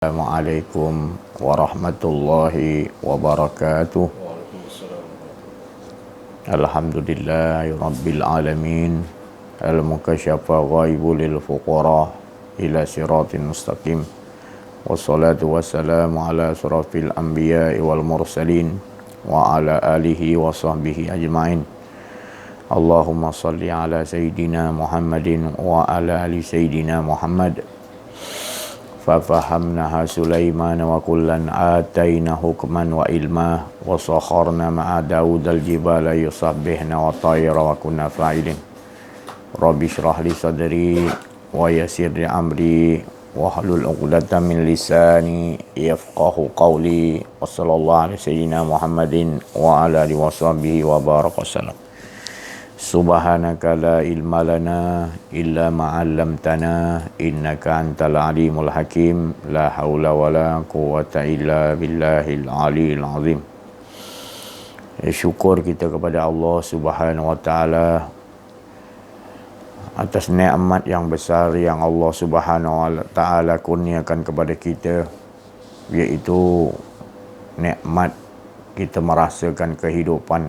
Assalamualaikum warahmatullahi wabarakatuh. Alhamdulillahi alamin. Al-mukasyafa ghaibu lil fuqara ila siratin mustaqim. Wassalatu wassalamu ala asrafil anbiya'i wal mursalin wa ala alihi wa sahbihi ajma'in. Allahumma salli ala sayyidina Muhammadin wa ala ali sayyidina Muhammad. ففهمناها سليمان وكلا آتينا حكما وعلما وسخرنا مع داود الجبال يسبحن والطير وكنا فاعلين رب اشرح لي صدري ويسر لي أمري واحلل عقدة من لساني يفقه قولي وصلى الله على سيدنا محمد وعلى آله وصحبه وبارك وسلم. Subhanaka la ilma lana illa ma 'allamtana innaka antal alimul hakim. La haula wala quwwata illa billahil aliyil azim. Syukur kita kepada Allah Subhanahu wa taala atas nikmat yang besar yang Allah Subhanahu wa taala kurniakan kepada kita, iaitu nikmat kita merasakan kehidupan,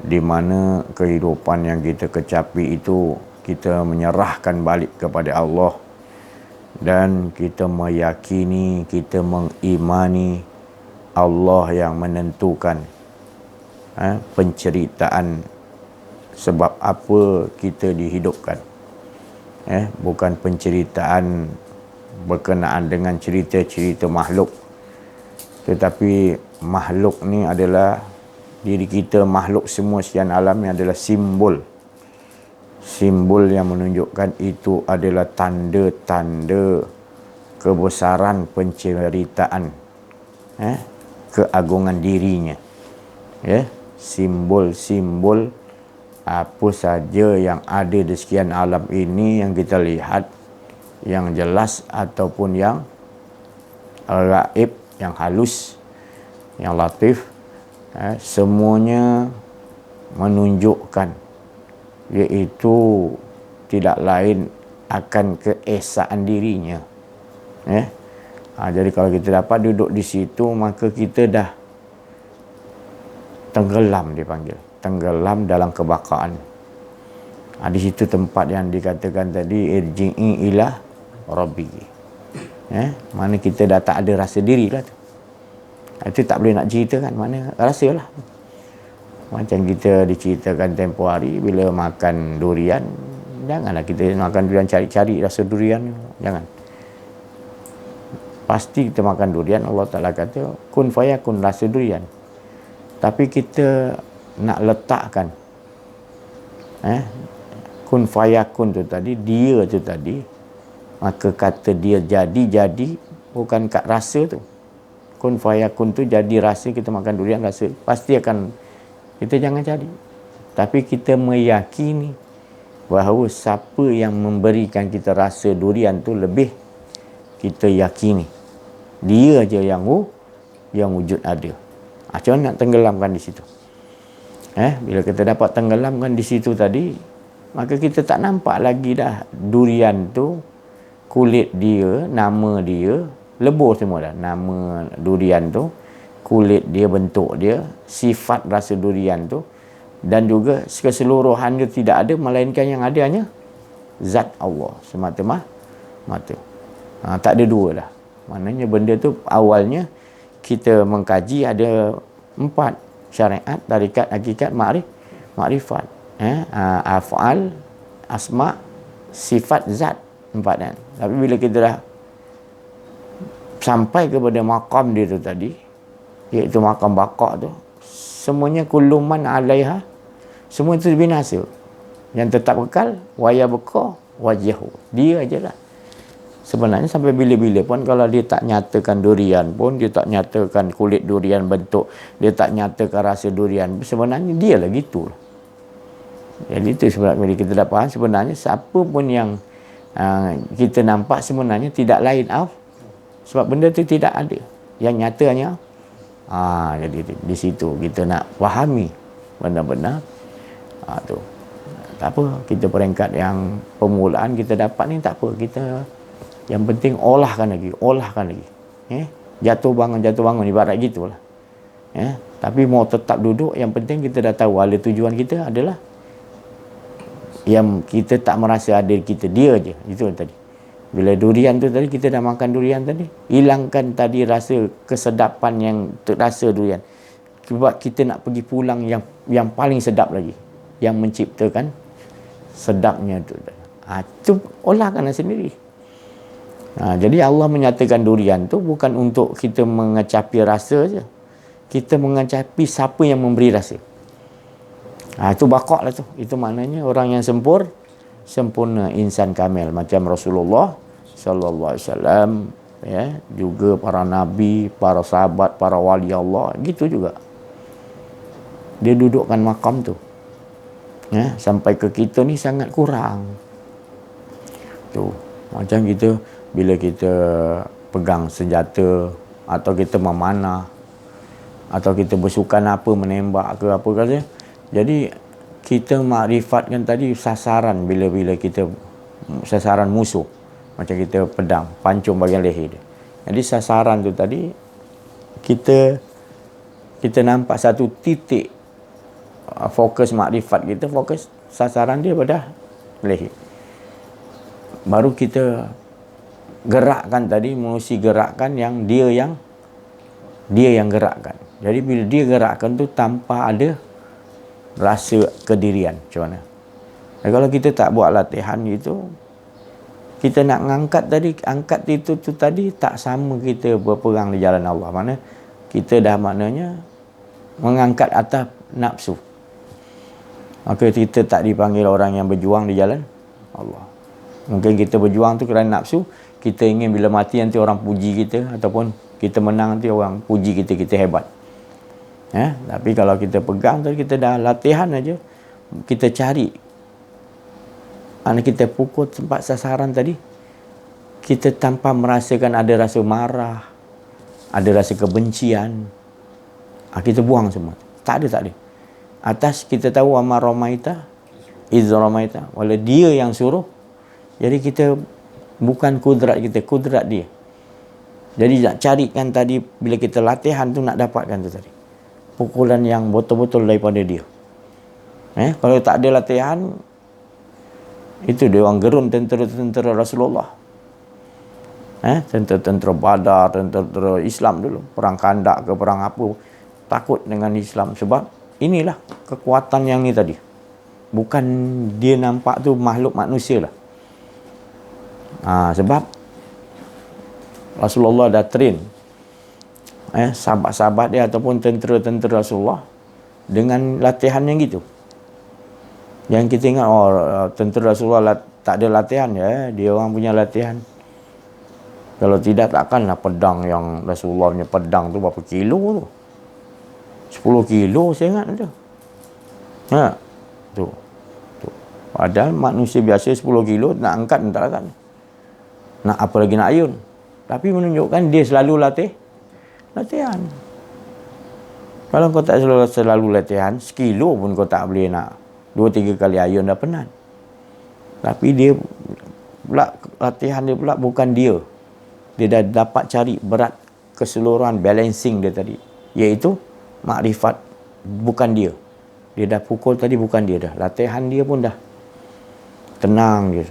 di mana kehidupan yang kita kecapi itu kita menyerahkan balik kepada Allah, dan kita meyakini, kita mengimani Allah yang menentukan penceritaan sebab apa kita dihidupkan. Bukan penceritaan berkenaan dengan cerita-cerita makhluk, tetapi makhluk ni adalah diri kita, makhluk semua sekian alam ni adalah simbol yang menunjukkan itu adalah tanda-tanda kebesaran penceritaan keagungan dirinya. Simbol-simbol apa saja yang ada di sekian alam ini yang kita lihat, yang jelas ataupun yang gaib, yang halus, yang latif, semuanya menunjukkan iaitu tidak lain akan keesaan dirinya. Jadi kalau kita dapat duduk di situ, maka kita dah tenggelam, dipanggil tenggelam dalam kebakaan. Di situ tempat yang dikatakan tadi, irji'i ila rabbi. Mana kita dah tak ada rasa diri lah tu. Itu tak boleh nak cerita kan, mana rasalah. Macam kita diceritakan tempoh hari bila makan durian, janganlah kita makan durian cari-cari rasa durian, jangan. Pasti kita makan durian, Allah Ta'ala kata kun fayakun, rasa durian. Tapi kita nak letakkan kun fayakun tu tadi, dia tu tadi, maka kata dia jadi bukan kat rasa tu. Kun fayakun tu jadi rasa, kita makan durian rasa, pasti akan, kita jangan jadi. Tapi kita meyakini bahawa siapa yang memberikan kita rasa durian tu lebih kita yakini dia aja yang wujud ada. Macam mana nak tenggelamkan di situ? Bila kita dapat tenggelamkan di situ tadi, maka kita tak nampak lagi dah durian tu, kulit dia, nama dia, lebur semua dah. Nama durian tu, kulit dia, bentuk dia, sifat rasa durian tu, dan juga keseluruhan dia tidak ada, melainkan yang ada hanya zat Allah semata-mata. Tak ada dua lah. Maknanya benda tu awalnya kita mengkaji ada 4 syariat, tarikat, hakikat, makrifat. Af'al, asma', sifat, zat, 4 kan. Tapi bila kita dah sampai kepada maqam dia tu tadi, iaitu maqam baqa' tu, semuanya kulluman 'alaiha, semua itu binasa. Yang tetap kekal wa yabqa wajhu, dia ajalah. Sebenarnya sampai bila-bila pun kalau dia tak nyatakan durian pun, dia tak nyatakan kulit durian bentuk, dia tak nyatakan rasa durian, sebenarnya dia lah gitu. Jadi itu sebenarnya bila kita dapat sebenarnya siapa pun yang kita nampak sebenarnya tidak lain sebab benda tu tidak ada. Yang nyata hanya jadi di situ kita nak fahami benar-benar tu. Tak apa, kita peringkat yang permulaan kita dapat ni tak apa, kita Yang penting olahkan lagi. Jatuh bangun ibarat gitulah. Tapi mau tetap duduk, yang penting kita dah tahu ala tujuan kita adalah yang kita tak merasa ada kita, dia je. Itu tadi. Bila durian tu tadi, kita dah makan durian tadi, hilangkan tadi rasa kesedapan yang terasa durian. Sebab kita nak pergi pulang yang paling sedap lagi, yang menciptakan sedapnya tu. Itu olahkan sendiri. Jadi Allah menyatakan durian tu bukan untuk kita mengecapi rasa je. Kita mengecapi siapa yang memberi rasa. Itu bakok lah tu. Itu maknanya orang yang sempurna, insan kamil, macam Rasulullah sallallahu alaihi wasallam, juga para nabi, para sahabat, para wali Allah, gitu juga. Dia dudukkan makam tu. Sampai ke kita ni sangat kurang. Tu, macam kita bila kita pegang senjata atau kita memanah atau kita bersukan apa, menembak ke apa kata. Jadi kita makrifatkan tadi sasaran bila kita sasaran musuh. Macam kita pedang, pancung bahagian leher dia. Jadi sasaran tu tadi kita nampak satu titik fokus makrifat kita, fokus sasaran dia pada leher. Baru kita gerakkan tadi, mesti gerakkan yang dia yang gerakkan. Jadi bila dia gerakkan tu tanpa ada rasa kedirian, macam mana? Dan kalau kita tak buat latihan gitu, kita nak angkat itu tadi tak sama kita berperang di jalan Allah. Mana kita dah maknanya mengangkat atas nafsu. Maka kita tak dipanggil orang yang berjuang di jalan Allah. Mungkin kita berjuang tu kerana nafsu, kita ingin bila mati nanti orang puji kita, ataupun kita menang nanti orang puji kita hebat. Tapi kalau kita pegang tu, kita dah latihan aja, kita cari, kita pukul tempat sasaran tadi, kita tanpa merasakan ada rasa marah, ada rasa kebencian, kita buang semua. Tak ada. Atas kita tahu amar ramaita iz ramaita, wala dia yang suruh. Jadi kita bukan kudrat kita, kudrat dia. Jadi nak carikan tadi, bila kita latihan tu nak dapatkan tu tadi, pukulan yang betul-betul daripada dia. Kalau tak ada latihan, itu dia orang gerun tentera-tentera Rasulullah. Tentera Badar, tentera Islam dulu, perang Khandak ke perang apa, takut dengan Islam sebab inilah kekuatan yang ni tadi. Bukan dia nampak tu makhluk manusia lah. Sebab Rasulullah dah train sahabat-sahabat dia ataupun tentera-tentera Rasulullah dengan latihan yang gitu. Yang kita ingat, tentera Rasulullah tak ada latihan, dia orang punya latihan. Kalau tidak, takkanlah pedang yang Rasulullah punya pedang tu berapa kilo tu? 10 kilo saya ingat tu. Tu. Padahal manusia biasa 10 kilo nak angkat tak kan. Nak apa lagi nak ayun. Tapi menunjukkan dia selalu latihan. Kalau kau tak selalu latihan, sekilo pun kau tak boleh nak 2-3 kali ayun dah penat. Tapi dia pula, latihan dia pula bukan dia. Dia dah dapat cari berat keseluruhan balancing dia tadi, iaitu makrifat, bukan dia. Dia dah pukul tadi, bukan dia dah. Latihan dia pun dah tenang dia.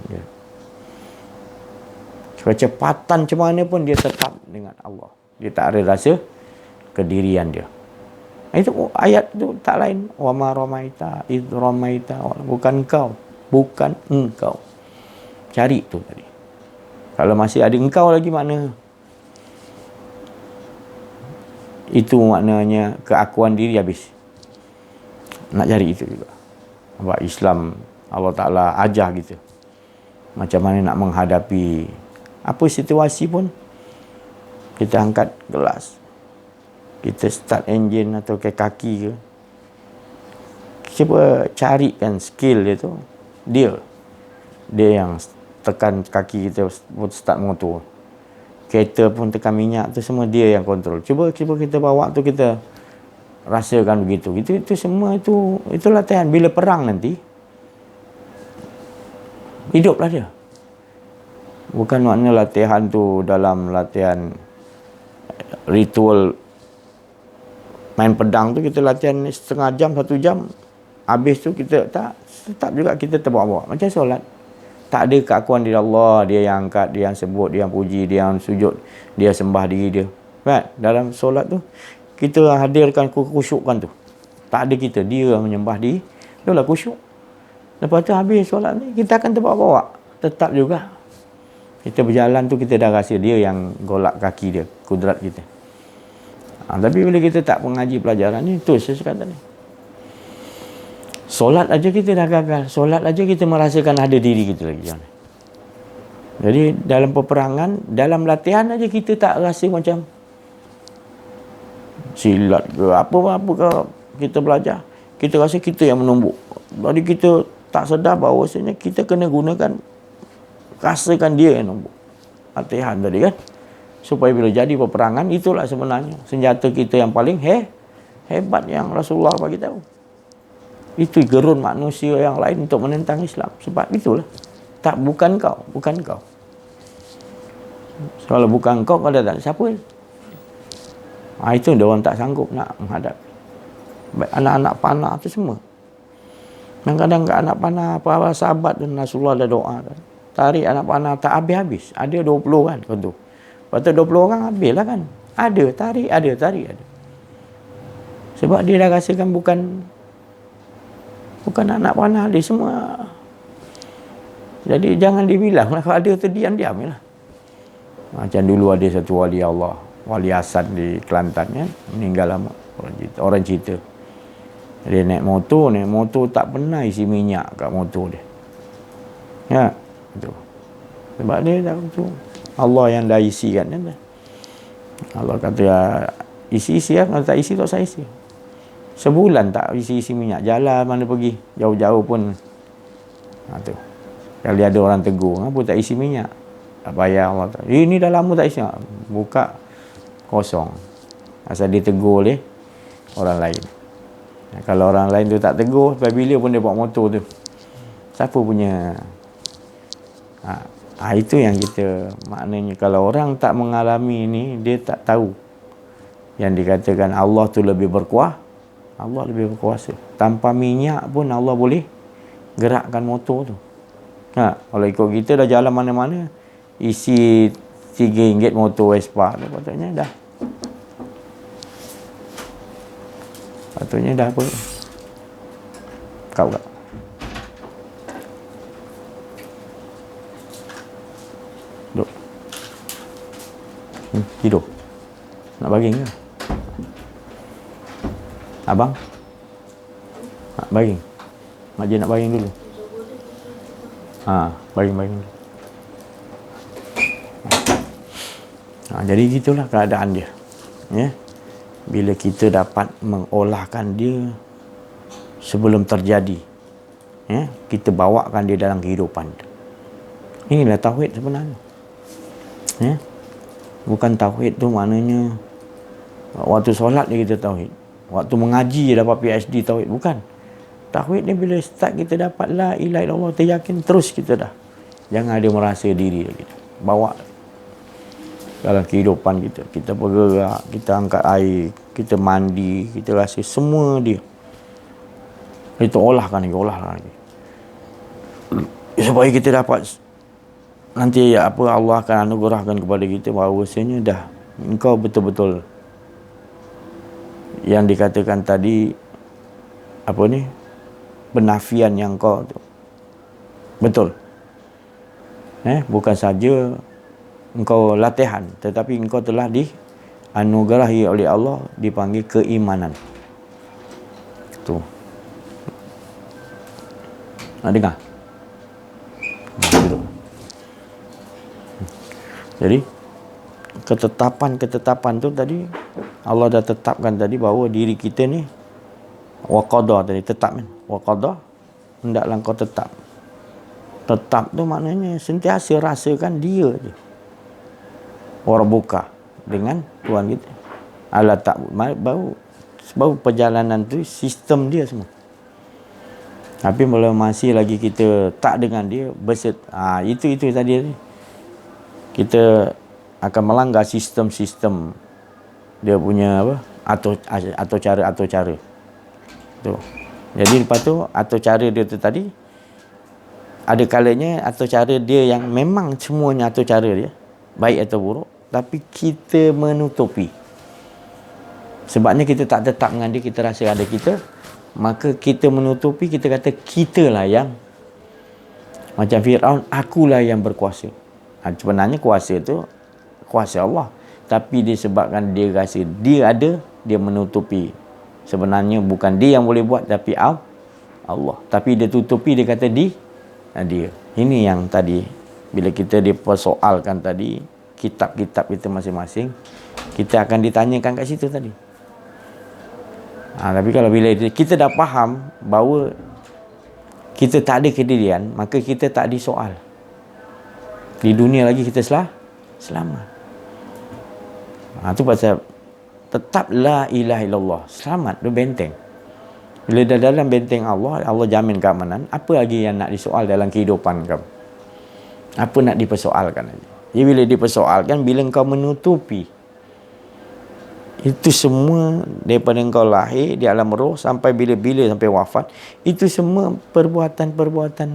Kecepatan macam mana pun dia tetap dengan Allah. Dia tak ada rasa kedirian dia. Itu ayat tu tak lain. Wa ma ramaita id ramaita. Bukan engkau. Cari tu tadi. Kalau masih ada engkau lagi, mana? Itu maknanya keakuan diri habis. Nak cari itu juga. Sebab Islam, Allah Ta'ala ajar kita macam mana nak menghadapi apa situasi pun. Kita angkat gelas, kita start engine atau kaki ke, cuba carikan skill dia tu. Dia yang tekan kaki kita start motor. Kereta pun tekan minyak tu semua dia yang kontrol. Cuba kita bawa tu, kita rasakan begitu. Itu semua itu latihan. Bila perang nanti, hiduplah dia. Bukan makna latihan tu dalam latihan ritual main pedang tu kita latihan setengah jam, 1 jam. Habis tu kita tetap juga kita terbawa-bawa. Macam solat. Tak ada keakuan diri Allah. Dia yang angkat, dia yang sebut, dia yang puji, dia yang sujud, dia sembah diri dia. Right? Dalam solat tu, kita hadirkan khusyukan tu. Tak ada kita. Dia menyembah diri. Itulah khusyuk. Lepas tu habis solat ni, kita akan terbawa-bawa. Tetap juga. Kita berjalan tu, kita dah rasa dia yang golak kaki dia. Kudrat kita. Tapi bila kita tak mengaji pelajaran ni, tu saya kata ni. Solat aja kita dah gagal. Solat aja kita merasakan ada diri kita lagi. Jadi dalam peperangan, dalam latihan aja kita tak rasa macam silat ke apa-apa ke kita belajar. Kita rasa kita yang menumbuk. Jadi kita tak sedar bahawasanya kita kena gunakan, rasakan dia yang numbuk. Latihan tadi kan. Supaya bila jadi peperangan, itulah sebenarnya senjata kita yang paling hebat yang Rasulullah bagi tahu. Itu gerun manusia yang lain untuk menentang Islam. Sebab itulah. Bukan kau. Kalau bukan kau dah tak ada siapa. Itu dia orang tak sanggup nak menghadap. Baik anak-anak panah tu semua. Kadang-kadang anak panah, para sahabat dan Rasulullah dah doa. Tarik anak panah tak habis-habis. Ada 20 kan tu. Lepas tu 20 orang habis lah kan. Ada, tarik. Sebab dia dah rasakan bukan anak panah dia semua. Jadi jangan dibilang lah. Kalau ada tu diam-diam lah. Macam dulu ada satu wali Allah. Wali Hasan di Kelantan kan. Meninggal lama. Orang cerita. Dia naik motor tak pernah isi minyak kat motor dia. Ya. Betul. Sebab dia tak betul. Allah yang dah isi kan. Allah kata isi lah. Kalau tak isi tak usah isi. Sebulan tak isi minyak. Jalan mana pergi. Jauh-jauh pun. Tu. Kali ada orang tegur. Kenapa tak isi minyak? Tak payah Allah. Ini dah lama tak isi. Buka kosong. Asal dia tegur oleh orang lain. Kalau orang lain tu tak tegur. Sampai bila pun dia bawa motor tu. Siapa punya? Itu yang kita maknanya kalau orang tak mengalami ni, dia tak tahu yang dikatakan Allah tu lebih berkuasa. Allah lebih berkuasa. Tanpa minyak pun Allah boleh gerakkan motor tu. Kalau ikut kita dah jalan mana-mana, isi RM3 motor Vespa tu patutnya dah. Patutnya dah apa? Kau tak? Tidur. Nak baring ke? Abang? Nak baring? Mak je nak baring dulu. Baring dulu. Jadi gitulah keadaan dia. Ya. Bila kita dapat mengolahkan dia sebelum terjadi. Ya, kita bawakan dia dalam kehidupan. Inilah tauhid sebenarnya. Ya. Bukan tauhid tu maknanya waktu solat dia kita tauhid. Waktu mengaji dapat PhD tauhid. Bukan. Tauhid ni bila start kita dapat la ilaha illallah, teryakin terus kita dah. Jangan ada merasa diri lagi. Bawa dalam kehidupan kita. Kita bergerak, kita angkat air, kita mandi, kita rasa semua dia. Kita olahkan lagi. Supaya kita dapat nanti apa Allah akan anugerahkan kepada kita bahawasanya dah engkau betul-betul yang dikatakan tadi apa ni penafian yang kau tu betul. Bukan saja engkau latihan tetapi engkau telah dianugerahi oleh Allah dipanggil keimanan. Tu. Nak dengar? Jadi ketetapan tu tadi Allah dah tetapkan tadi bahawa diri kita ni waqada tadi tetap kan. Waqada hendaklah kau tetap. Tetap tu maknanya sentiasa rasakan dia je. Warabbuka dengan Tuhan kita. Allah tak baru perjalanan tu sistem dia semua. Tapi kalau masih lagi kita tak dengan dia berset itu tadi ni. kita akan melanggar sistem-sistem dia punya apa, atau cara tu. Jadi lepas tu atau cara dia tu tadi, ada kalanya atau cara dia yang memang semuanya atau cara dia baik atau buruk, tapi kita menutupi. Sebabnya kita tak tetap dengan dia, kita rasa ada kita, maka kita menutupi, kita kata kitalah yang macam Fir'aun, akulah yang berkuasa. Sebenarnya kuasa tu kuasa Allah, tapi disebabkan dia rasa dia ada, dia menutupi. Sebenarnya bukan dia yang boleh buat, tapi Allah. Tapi dia tutupi, dia kata dia. Ini yang tadi bila kita dipersoalkan tadi kitab-kitab kita masing-masing, kita akan ditanyakan kat situ tadi. Tapi kalau bila kita dah faham bahawa kita tak ada kedirian, maka kita tak disoal. Di dunia lagi kita selamat. Itu pasal tetap la ilaha illallah, selamat, dia benteng. Bila dah dalam benteng Allah, Allah jamin keamanan, apa lagi yang nak disoal dalam kehidupan kamu? Apa nak dipersoalkan lagi? Jadi bila dipersoalkan, bila engkau menutupi itu semua daripada engkau lahir di alam roh sampai bila-bila sampai wafat, itu semua perbuatan-perbuatan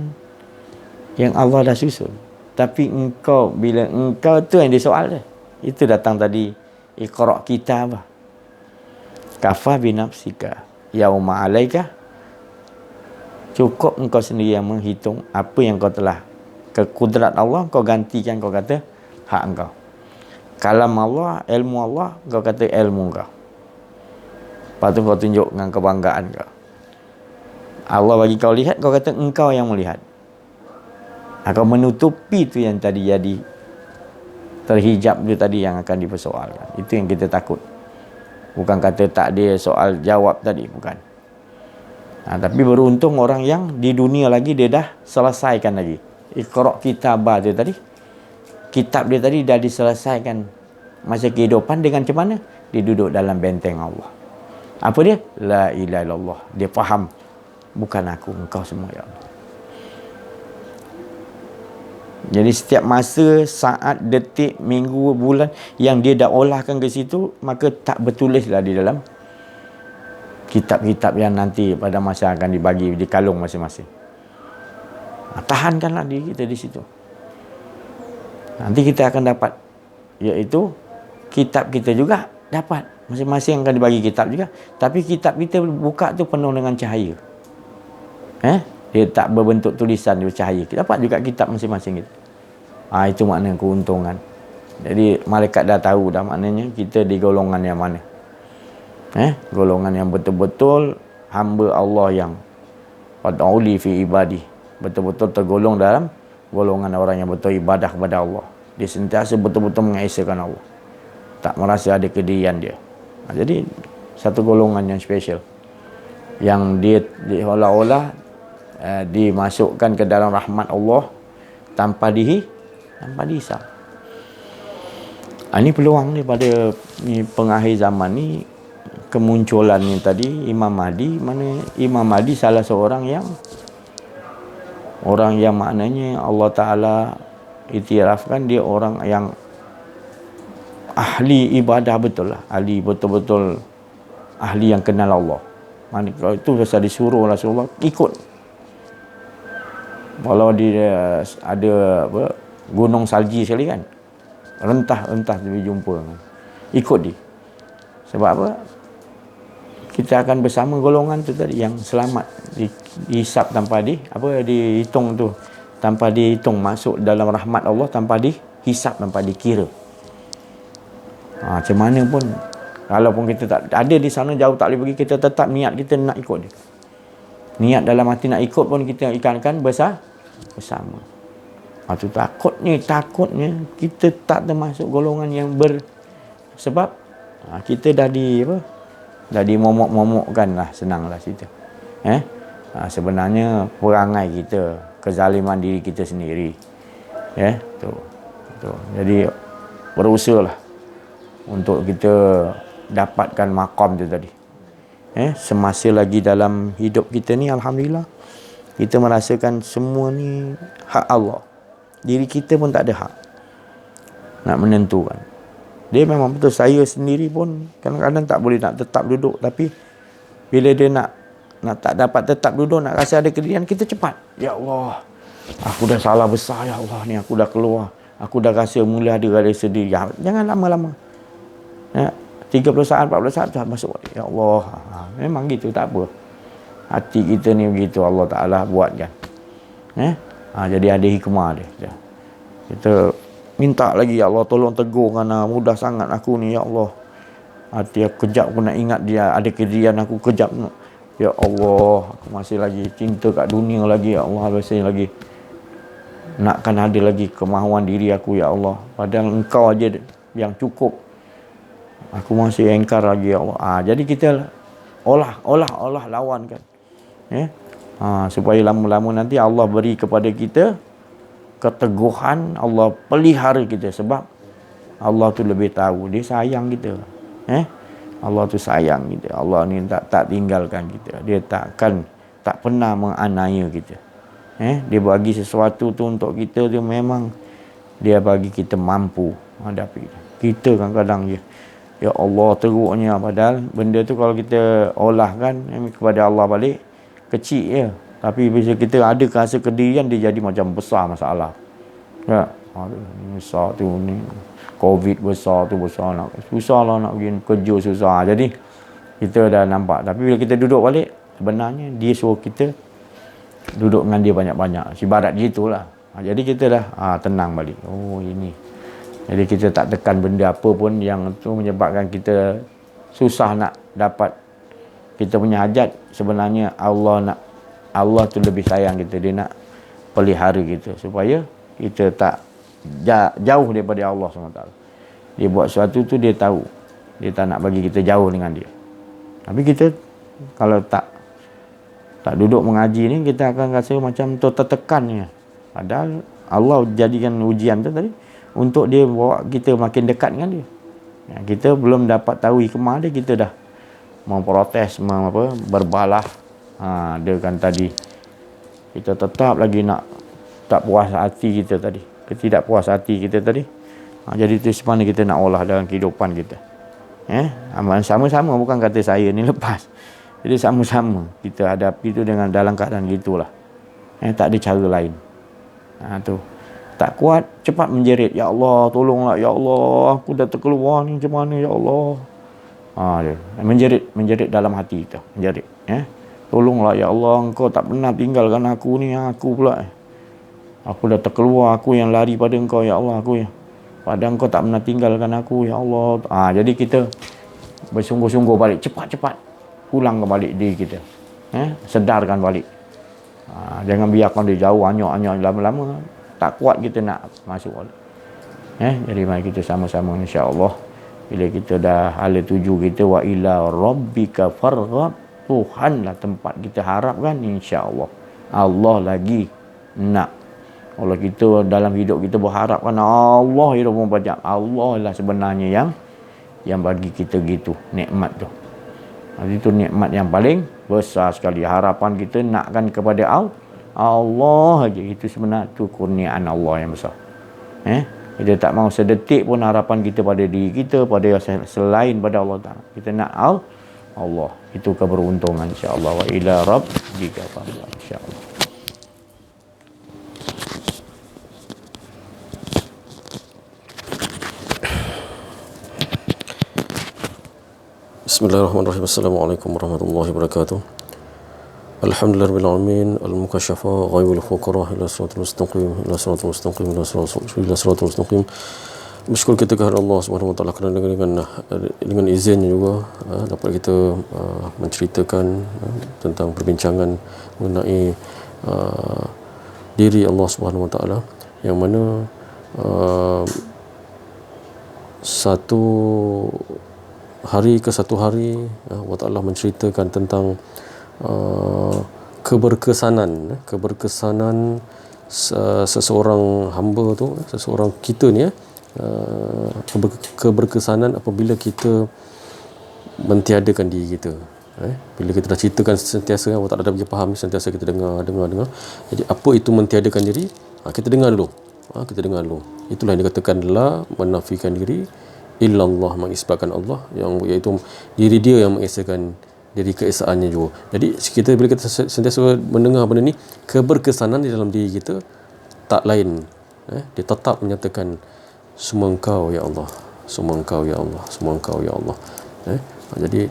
yang Allah dah susun. Tapi engkau, bila engkau tu yang disoal dah. Itu datang tadi, iqra' kitabah kafa binafsika yauma alaika, cukup engkau sendiri yang menghitung apa yang kau telah kekudrat Allah, kau gantikan, kau kata hak engkau. Kalam Allah, ilmu Allah, kau kata ilmu kau. Lepas tu kau tunjuk dengan kebanggaan kau. Allah bagi kau lihat, kau kata engkau yang melihat. Kau menutupi tu yang tadi jadi terhijab tu tadi yang akan dipersoalkan. Itu yang kita takut. Bukan kata tak ada soal jawab tadi, bukan. Tapi beruntung orang yang di dunia lagi dia dah selesaikan lagi. Iqra' kitabah tu tadi, kitab dia tadi dah diselesaikan masa kehidupan dengan macam mana? Dia duduk dalam benteng Allah. Apa dia? La ilaha illallah. Dia faham, bukan aku, engkau semua ya Allah. Jadi setiap masa, saat, detik, minggu, bulan yang dia dah olahkan ke situ, maka tak bertulislah di dalam kitab-kitab yang nanti pada masa akan dibagi di kalung masing-masing. Tahankanlah diri kita di situ. Nanti kita akan dapat, iaitu kitab kita juga dapat. Masing-masing akan dibagi kitab juga. Tapi kitab kita buka tu penuh dengan cahaya. Dia tak berbentuk tulisan, dia bercahaya. Kita dapat juga kitab masing-masing kita. Itu makna keuntungan. Jadi malaikat dah tahu dah maknanya kita di golongan yang mana. Golongan yang betul-betul hamba Allah yang wad'uli fi ibadi, betul-betul tergolong dalam golongan orang yang betul ibadah kepada Allah. Dia sentiasa betul-betul mengesahkan Allah, tak merasa ada kedirian dia. Jadi satu golongan yang special, yang dia olah-olah dimasukkan ke dalam rahmat Allah tanpa dihisab. Ini peluang ni pada pengakhir zaman ni, kemunculan ni tadi Imam Mahdi. Mana Imam Mahdi salah seorang yang maknanya Allah Ta'ala iktirafkan dia orang yang ahli ibadah betul lah, ahli betul-betul ahli yang kenal Allah. Mana kalau itu biasa disuruh Rasulullah ikut. Kalau dia ada gunung salji sekali kan, rentah dia jumpa, ikut dia. Sebab apa? Kita akan bersama golongan tu tadi yang selamat, dihisap tanpa dihitung tu, tanpa dihitung, masuk dalam rahmat Allah tanpa dihisap, tanpa dikira. Macam mana pun, walaupun kita tak ada di sana, jauh tak boleh pergi, kita tetap niat kita nak ikut dia. Niat dalam hati nak ikut pun kita ikankan bersama. Tu takutnya kita tak termasuk golongan yang sebab kita dah dimomok-momokkan lah, senanglah situ. Sebenarnya perangai kita, kezaliman diri kita sendiri. Tu. Jadi berusahalah untuk kita dapatkan maqam tu tadi. Semasa lagi dalam hidup kita ni, alhamdulillah kita merasakan semua ni hak Allah. Diri kita pun tak ada hak. nak menentukan. Dia memang betul, saya sendiri pun kadang-kadang tak boleh nak tetap duduk, tapi bila dia nak tak dapat tetap duduk, nak rasa ada kedirian, kita cepat. Ya Allah, aku dah salah besar, ya Allah, ni aku dah keluar, aku dah rasa mula ada rasa diri. Jangan lama-lama. Ya, 30 saat, 40 saat dah masuk. Ya Allah, memang gitu, tak apa. Hati kita ni begitu, Allah Ta'ala buatkan. Jadi ada hikmah dia. Kita minta lagi, ya Allah tolong tegurkan, mudah sangat aku ni, ya Allah. Hati aku kejap aku nak ingat dia, ada kejadian aku kejap. Ya Allah, aku masih lagi cinta kat dunia lagi, ya Allah, masih lagi nakkan ada lagi kemahuan diri aku, ya Allah. Padahal Engkau aja yang cukup. Aku masih engkar lagi, ya Allah. Jadi kita olah lawan kan. Supaya lama-lama nanti Allah beri kepada kita keteguhan, Allah pelihara kita, sebab Allah tu lebih tahu, dia sayang kita. Allah tu sayang kita. Allah ni tak tinggalkan kita. Dia tak pernah menganiaya kita. Dia bagi sesuatu tu untuk kita tu, memang dia bagi kita mampu hadapi. Kita kadang-kadang ya Allah teruknya, padahal benda tu kalau kita olahkan kepada Allah balik, kecil je. Tapi bila kita ada rasa kedirian, dia jadi macam besar masalah. Ya, ni besar tu, ni COVID besar tu besar, susah lah nak pergi kerja, susah. Jadi kita dah nampak. Tapi bila kita duduk balik, sebenarnya dia suruh kita duduk dengan dia banyak-banyak. Ibarat gitulah. Jadi kita dah tenang balik. Oh, ini. Jadi kita tak tekan benda apa pun yang tu menyebabkan kita susah nak dapat kita punya hajat. Sebenarnya Allah tu lebih sayang kita. Dia nak pelihara kita supaya kita tak jauh daripada Allah SWT. Dia buat sesuatu tu, dia tahu dia tak nak bagi kita jauh dengan dia. Tapi kita kalau tak duduk mengaji ni, kita akan rasa macam tertekannya. Padahal Allah jadikan ujian tu tadi untuk dia bawa kita makin dekat dengan dia. Kita belum dapat tahu hikmah dia, kita dah memprotes, berbalah. Dia kan tadi kita tetap lagi nak tak puas hati kita tadi, ketidakpuas hati kita tadi. Jadi itu sebenarnya kita nak olah dalam kehidupan kita. Sama-sama, bukan kata saya ni lepas. Jadi sama-sama kita hadapi tu dengan dalam keadaan gitulah. Tak ada cara lain. Tu tak kuat, cepat menjerit, ya Allah tolonglah, ya Allah aku dah terkeluar ni, macam mana ya Allah. Dia menjerit dalam hati kita, menjerit. Tolonglah ya Allah, Engkau tak pernah tinggalkan aku ni, aku pula. Aku dah terkeluar, aku yang lari pada Engkau, ya Allah, aku ya. Padahal Engkau tak pernah tinggalkan aku, ya Allah. Jadi kita bersungguh-sungguh balik, cepat-cepat pulang balik diri kita. Sedarkan balik. Jangan biarkan dia jauh, anyok-anyok lama-lama. Tak kuat kita nak masuk balik. Jadi mari kita sama-sama, insya-Allah. Bila kita dah hala tuju kita, wa ila rabbika farghab, Tuhanlah tempat kita harapkan, insya-Allah. Allah lagi nak. Kalau kita dalam hidup kita berharapkan Allah hidup banyak, Allah lah sebenarnya yang bagi kita gitu nikmat tu. Itu nikmat yang paling besar sekali. Harapan kita nakkan kepada Allah aja, itu sebenarnya tu kurniaan Allah yang besar. Kita tak mau sedetik pun harapan kita pada diri kita, pada selain pada Allah Ta'ala. Kita nak Allah. Itu keberuntungan, insya-Allah. Wa ila rabbika farghab, insya-Allah. Bismillahirrahmanirrahim. Assalamualaikum warahmatullahi wabarakatuh. Alhamdulillahirabbil alamin, al-mukasyafa ghaibul fuqara ila siratal mustaqim, ila siratal mustaqim, ila siratal mustaqim. Bersyukur kita kepada Allah Subhanahu wa taala kerana dengan izinnya juga dapat kita menceritakan tentang perbincangan mengenai diri Allah Subhanahu wa taala, yang mana satu hari ke satu hari Allah Ta'ala menceritakan tentang keberkesanan seseorang hamba tu, seseorang kita ni keberkesanan apabila kita mentiadakan diri kita. Bila kita dah ceritakan sentiasa, Allah Ta'ala dah bagi faham, sentiasa kita dengar. Jadi apa itu mentiadakan diri? Kita dengar dulu. Kita dengar dulu. Itulah yang dikatakan la menafikan diri, illallah mengisbatkan Allah, yang iaitu diri dia yang mengesahkan diri keesaannya juga. Jadi kita bila kita sentiasa mendengar benda ni, keberkesanan di dalam diri kita tak lain, dia tetap menyatakan semua Engkau ya Allah, semua Engkau ya Allah, semua Engkau ya Allah. Jadi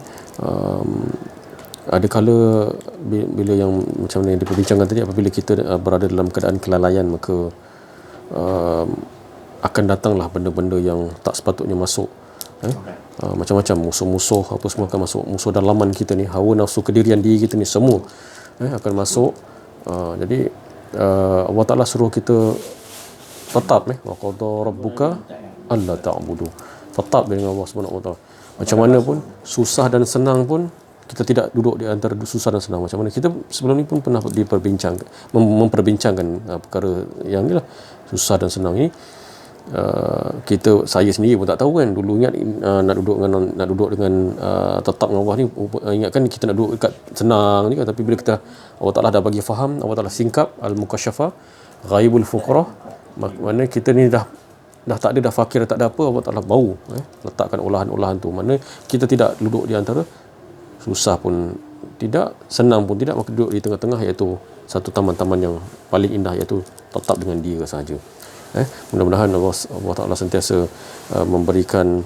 ada kala bila yang macam mana yang diperbincangkan tadi, apabila kita berada dalam keadaan kelalaian, maka akan datanglah benda-benda yang tak sepatutnya masuk. Macam-macam musuh-musuh apa semua akan masuk, musuh dalaman kita ni, hawa nafsu kedirian diri kita ni semua akan masuk. Jadi Allah Ta'ala suruh kita tetap wa qada rabbuka alla ta'budu, tetap dengan Allah Subhanahu Wa Ta'ala. Macam mana pun susah dan senang pun kita tidak duduk di antara susah dan senang. Macam mana kita sebelum ni pun pernah memperbincangkan perkara yang ni lah, susah dan senang ni. Saya sendiri pun tak tahu kan, dulu ingat nak duduk dengan tetap dengan Allah ni, ingatkan kita nak duduk dekat senang ni kan. Tapi bila kita, Allah Ta'ala dah bagi faham, Allah Ta'ala singkap al-mukasyafah ghaibul fuqarah, maknanya kita ni dah tak ada, dah fakir, tak ada apa, Allah Ta'ala bau letakkan olahan-olahan tu. Mana kita tidak duduk di antara susah pun tidak, senang pun tidak, maka duduk di tengah-tengah, iaitu satu taman-taman yang paling indah, iaitu tetap dengan dia sahaja. Mudah-mudahan Allah Ta'ala sentiasa memberikan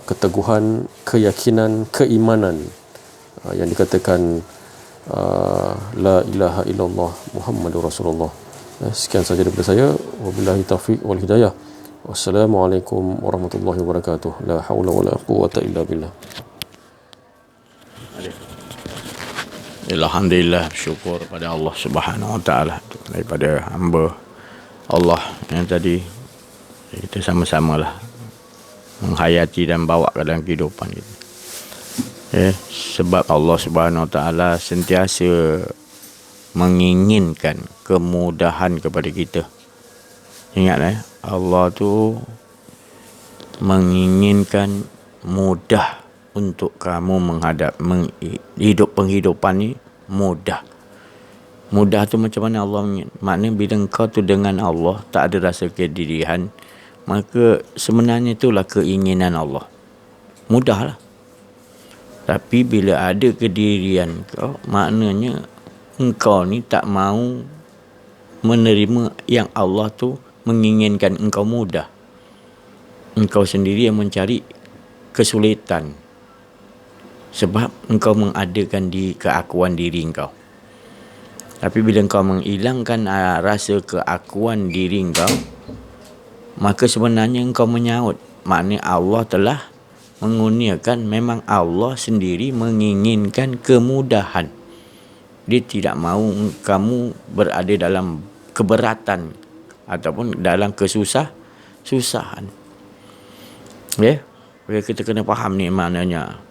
keteguhan, keyakinan, keimanan yang dikatakan la ilaha illallah Muhammadur Rasulullah. Sekian saja daripada saya. Wabillahi taufiq wal hidayah. Wassalamualaikum warahmatullahi wabarakatuh. La haula wala quwwata illa billah. Alhamdulillah, syukur pada Allah Subhanahu Wa Ta'ala daripada hamba Allah yang tadi kita sama-samalah menghayati dan bawa ke dalam kehidupan kita. Sebab Allah Subhanahu Wa Ta'ala sentiasa menginginkan kemudahan kepada kita. Ingatlah, Allah tu menginginkan mudah untuk kamu hidup penghidupan ni mudah. Mudah tu macam mana Allah ingin? Maknanya bila engkau tu dengan Allah tak ada rasa kedirian, maka sebenarnya itulah keinginan Allah. Mudahlah. Tapi bila ada kedirian kau, maknanya engkau ni tak mau menerima yang Allah tu menginginkan engkau mudah. Engkau sendiri yang mencari kesulitan. Sebab engkau mengadakan keakuan diri engkau. Tapi bila engkau menghilangkan rasa keakuan diri engkau, maka sebenarnya engkau menyaut. Maknanya Allah telah mengurniakan, memang Allah sendiri menginginkan kemudahan. Dia tidak mahu kamu berada dalam keberatan ataupun dalam kesusahan. Kita kena faham ni maknanya.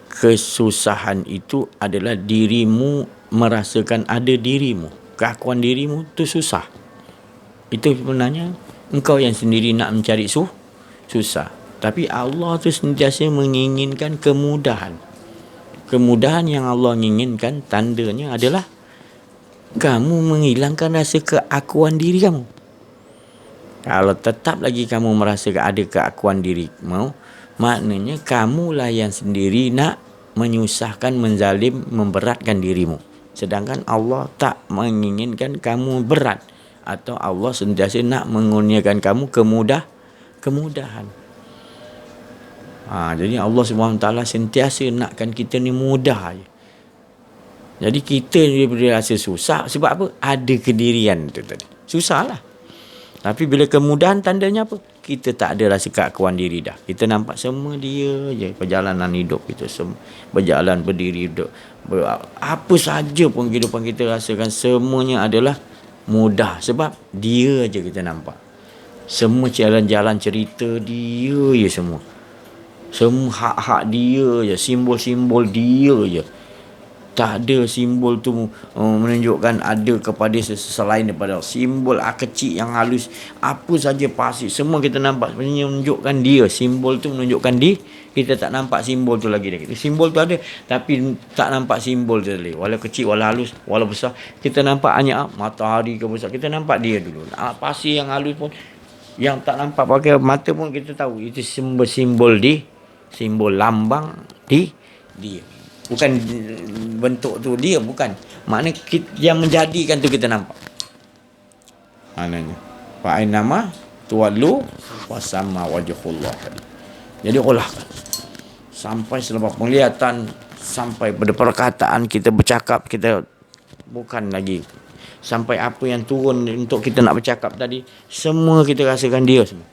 Kesusahan itu adalah dirimu merasakan ada dirimu, keakuan dirimu tu susah. Itu sebenarnya engkau yang sendiri nak mencari susah. Tapi Allah tu sentiasa menginginkan kemudahan. Kemudahan yang Allah inginkan, tandanya adalah kamu menghilangkan rasa keakuan diri kamu. Kalau tetap lagi kamu merasa ada keakuan dirimu, maknanya kamulah yang sendiri nak menyusahkan, menzalim, memberatkan dirimu. Sedangkan Allah tak menginginkan kamu berat, atau Allah sentiasa nak mengurniakan kamu kemudahan. Jadi Allah SWT sentiasa nakkan kita ni mudah je. Jadi kita daripada rasa susah, sebab apa? Ada kedirian tu tadi. Susahlah. Tapi bila kemudahan, tandanya apa? Kita tak ada rasa keakuan diri dah. Kita nampak semua dia je. Perjalanan hidup kita semua, berjalan, berdiri, duduk, apa saja pun kehidupan kita rasakan semuanya adalah mudah. Sebab dia je kita nampak. Semua jalan-jalan cerita dia je semua. Semua hak-hak dia je, simbol-simbol dia je. Tak ada simbol tu menunjukkan ada kepada selain daripada Allah. Simbol kecil yang halus, apa saja pasti, semua kita nampak sebenarnya menunjukkan dia. Simbol tu menunjukkan dia. Kita tak nampak simbol tu lagi. Simbol tu ada, tapi tak nampak simbol tu lagi. Walau kecil, walau halus, walau besar, kita nampak hanya matahari ke besar. Kita nampak dia dulu. Pasir yang halus pun, yang tak nampak pakai mata pun kita tahu itu simbol di, simbol lambang di dia. Bukan bentuk tu dia, bukan. Maknanya yang menjadikan tu kita nampak. Maknanya fa'in nama tuwallu wasamma wajhullah. Jadi olahkan sampai selepas penglihatan, sampai pada perkataan kita bercakap, kita bukan lagi sampai apa yang turun untuk kita nak bercakap tadi, semua kita rasakan dia semua.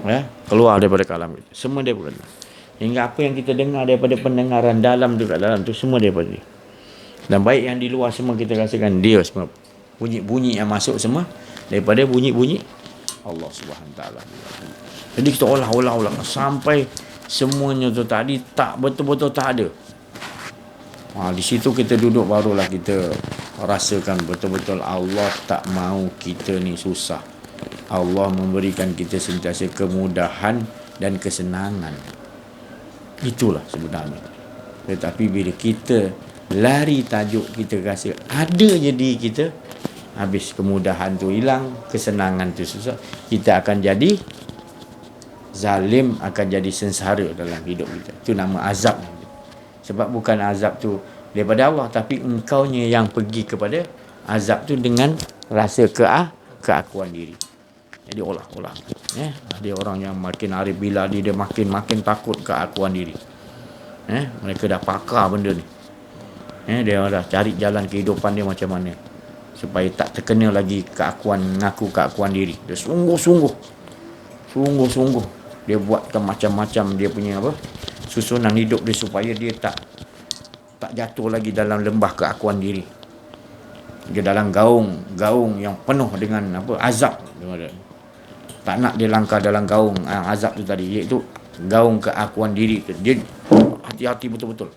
Ya, keluar daripada kalam kita. Semua daripada dia. Hingga apa yang kita dengar daripada pendengaran dalam tu kat dalam tu, semua daripada dia. Dan baik yang di luar semua kita rasakan dia semua. Bunyi-bunyi yang masuk semua daripada bunyi-bunyi Allah Subhanahu Taala. Jadi kita olah sampai semuanya tu tadi tak betul-betul tak ada. Di situ kita duduk barulah kita rasakan betul-betul Allah tak mau kita ni susah. Allah memberikan kita sentiasa kemudahan dan kesenangan. Itulah sebenarnya. Tetapi bila kita lari tajuk, kita rasa ada jadi kita, habis kemudahan tu hilang, kesenangan tu susah, kita akan jadi zalim, akan jadi sengsara dalam hidup kita. Itu nama azab. Sebab bukan azab tu daripada Allah, tapi engkaunya yang pergi kepada azab tu dengan rasa keakuan diri. Jadi olah. Dia orang yang makin hari bila dia makin takut keakuan diri. Mereka dah pakar benda ni. Dia dah cari jalan kehidupan dia macam mana supaya tak terkena lagi mengaku keakuan diri. Dia sungguh-sungguh dia buatkan macam-macam dia punya susunan hidup dia supaya dia tak jatuh lagi dalam lembah keakuan diri. Dia dalam gaung yang penuh dengan azab. Tak nak dia langkah dalam gaung azab tu tadi, iaitu gaung keakuan diri tu. Dia hati-hati betul-betul.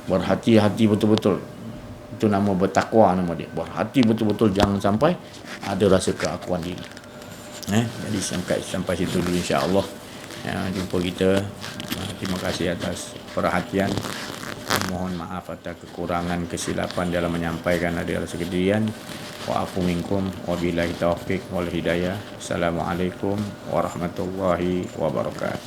Berhati-hati betul-betul. Itu nama bertakwa, nama dia. Berhati betul-betul, jangan sampai ada rasa keakuan diri. Jadi sampai situ dulu insya-Allah. Jumpa kita. Terima kasih atas perhatian. Mohon maaf atas kekurangan, kesilapan dalam menyampaikan ada rasa kejadian. Wa'afu minkum wabillahi taufiq wal hidayah. Assalamualaikum warahmatullahi wabarakatuh.